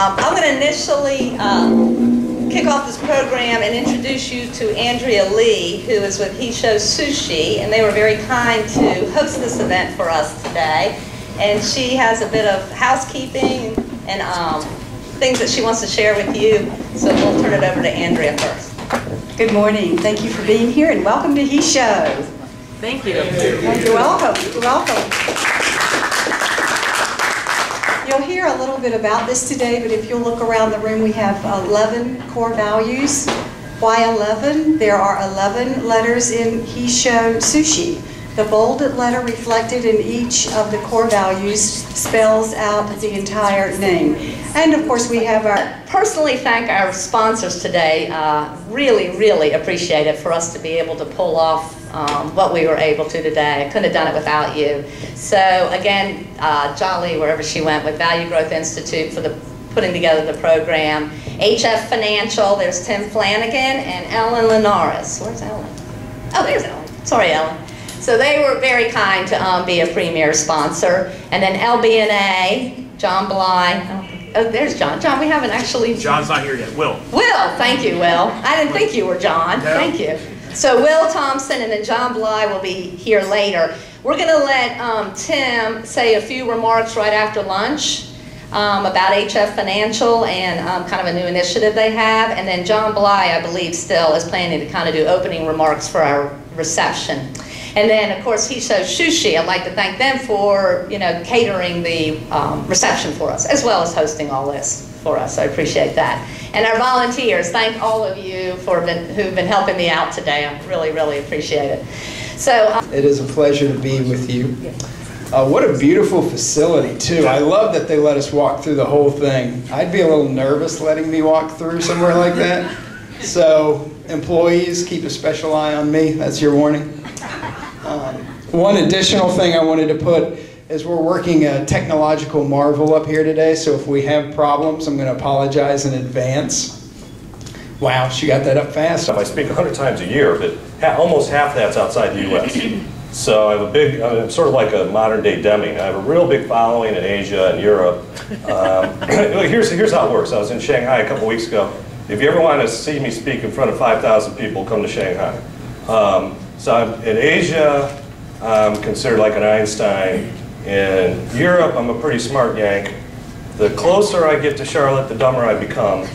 I'm going to initially kick off this program and introduce you to Chia-Li, who is with He Shows Sushi, and they were very kind to host this event for us today. And she has a bit of housekeeping and things that she wants to share with you, so we'll turn it over to Andrea first. Good morning. Thank you for being here, and welcome to He Shows. Thank you. You're welcome. You're welcome. You'll hear a little bit about this today, but if you'll look around the room, we have 11 core values. Why 11? There are 11 letters in He Shows Sushi. The bolded letter reflected in each of the core values spells out the entire name. And of course we have our... Personally thank our sponsors today. Really appreciate it for us to be able to pull off what we were able to today. I couldn't have done it without you. So again, Chia-Li, wherever she went, with Value Growth Institute for putting together the program. HF Financial, there's Tim Flanagan, and Ellen Linares. Where's Ellen? Oh, there's Ellen. Sorry, Ellen. So they were very kind to be a premier sponsor. And then LB&A, John Bly. Oh, there's John. John, we haven't actually... John's not here yet. Will. Will, thank you, Will. I didn't think you were John. No. Thank you. So Will Thompson and then John Bly will be here later. We're going to let Tim say a few remarks right after lunch about HF Financial and kind of a new initiative they have. And then John Bly, I believe, still is planning to kind of do opening remarks for our reception. And then, of course, He Shows Sushi. I'd like to thank them for, catering the reception for us, as well as hosting all this for us. I appreciate that. And our volunteers, thank all of you who've been helping me out today. I really appreciate it. So it is a pleasure to be with you. What a beautiful facility, too. I love that they let us walk through the whole thing. I'd be a little nervous letting me walk through somewhere like that. So employees, keep a special eye on me. That's your warning. One additional thing I wanted to put is we're working a technological marvel up here today, so if we have problems, I'm going to apologize in advance. Wow, she got that up fast. I speak 100 times a year, but almost half that's outside the U.S. So I have I'm sort of like a modern-day Deming. I have a real big following in Asia and Europe. Here's how it works. I was in Shanghai a couple weeks ago. If you ever want to see me speak in front of 5,000 people, come to Shanghai. So in Asia, I'm considered like an Einstein. In Europe, I'm a pretty smart Yank. The closer I get to Charlotte, the dumber I become.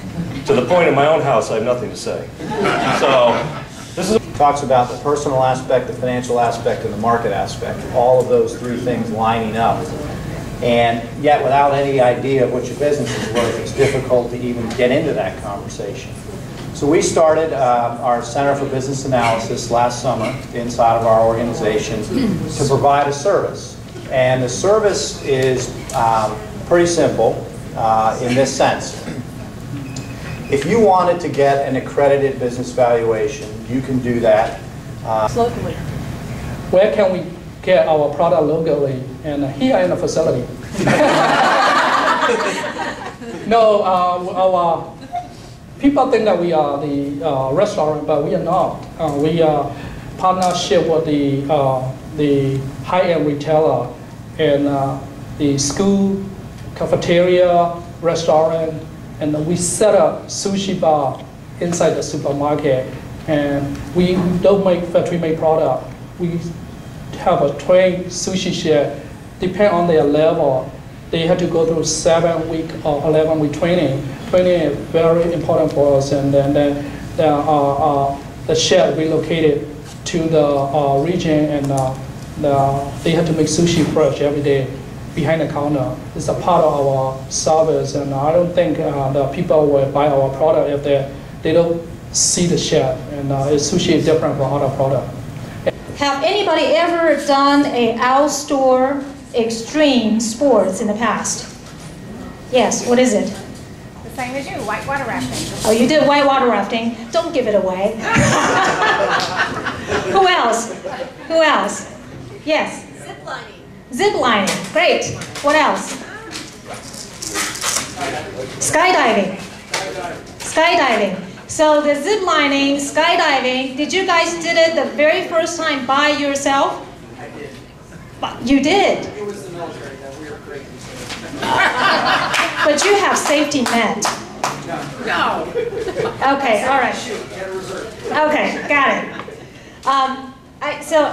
To the point in my own house, I have nothing to say. So this is talks about the personal aspect, the financial aspect, and the market aspect. All of those three things lining up. And yet, without any idea of what your business is worth, it's difficult to even get into that conversation. So we started our Center for Business Analysis last summer inside of our organization to provide a service. And the service is pretty simple in this sense. If you wanted to get an accredited business valuation, you can do that. Locally. Where can we get our product locally? And here in the facility. No, our people think that we are the restaurant, but we are not. We are partnership with the high-end retailer and the school, cafeteria, restaurant, and we set up sushi bar inside the supermarket. And we don't make factory-made product. We have a trained sushi chef. Depend on their level, they have to go through 7-week or 11-week training. Training is very important for us, and then the chef relocated to the region, and they have to make sushi fresh every day behind the counter. It's a part of our service, and I don't think the people will buy our product if they don't see the chef, and sushi is different from other products. Have anybody ever done an outdoor extreme sports in the past? Yes, what is it? The same as you, whitewater rafting. Oh, you did whitewater rafting. Don't give it away. Who else? Who else? Yes? Zip lining. Zip lining, great. What else? Skydiving. Skydiving. So the zip lining, skydiving, did you guys did it the very first time by yourself? I did. You did? It was the military that we were creating. But you have safety net. No. Okay, all right. Okay, got it. So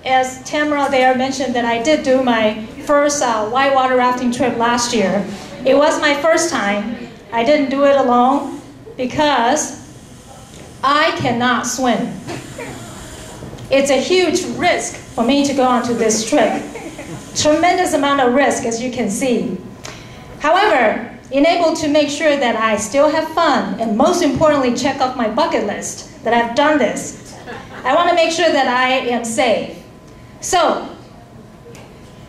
as Tamara there mentioned that I did do my first whitewater rafting trip last year. It was my first time. I didn't do it alone because I cannot swim. It's a huge risk for me to go onto this trip. Tremendous amount of risk, as you can see. However, in able to make sure that I still have fun, and most importantly, check off my bucket list that I've done this, I want to make sure that I am safe. So,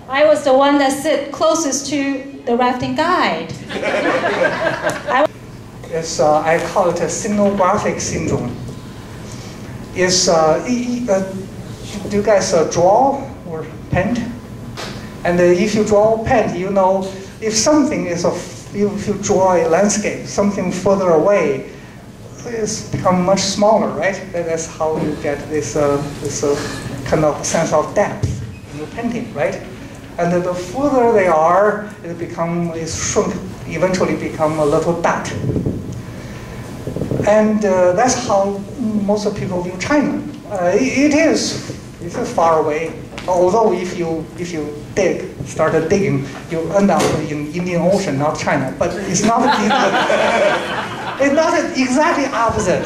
I was the one that sit closest to the rafting guide. It's, I call it a signographic syndrome. It's, do you guys draw or paint? And if you draw or paint, you know, if something is if you draw a landscape, something further away, it's become much smaller, right? That's how you get this, kind of sense of depth in your painting, right? And the further they are, it's shrunk, eventually become a little dot. And that's how most people view China. It is far away. Although if you start digging, you end up in Indian Ocean, not China. But it's not it's not exactly opposite.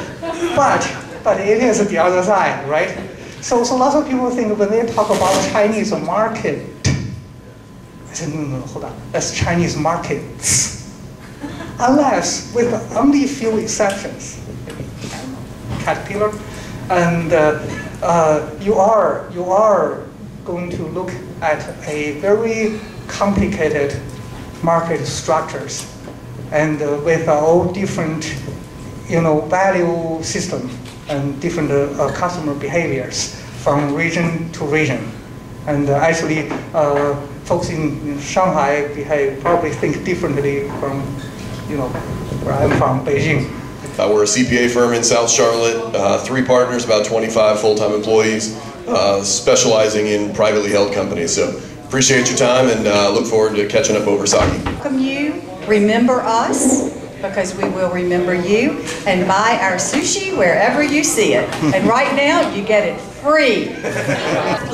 But it is the other side, right? So lots of people think when they talk about Chinese market, I said no, hold on, that's Chinese markets. Unless, with only few exceptions, maybe Caterpillar, and you are going to look at a very complicated market structures, and with all different, value system and different customer behaviors from region to region, and actually folks in Shanghai probably think differently from, where I'm from, Beijing. We're a CPA firm in South Charlotte, 3 partners, about 25 full-time employees, specializing in privately held companies. So appreciate your time and look forward to catching up over sake. Welcome you, remember us, because we will remember you, and buy our sushi wherever you see it. And right now, you get it free.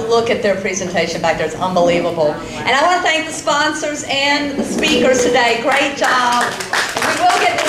Look at their presentation back there, it's unbelievable. And I want to thank the sponsors and the speakers today, great job. And we will get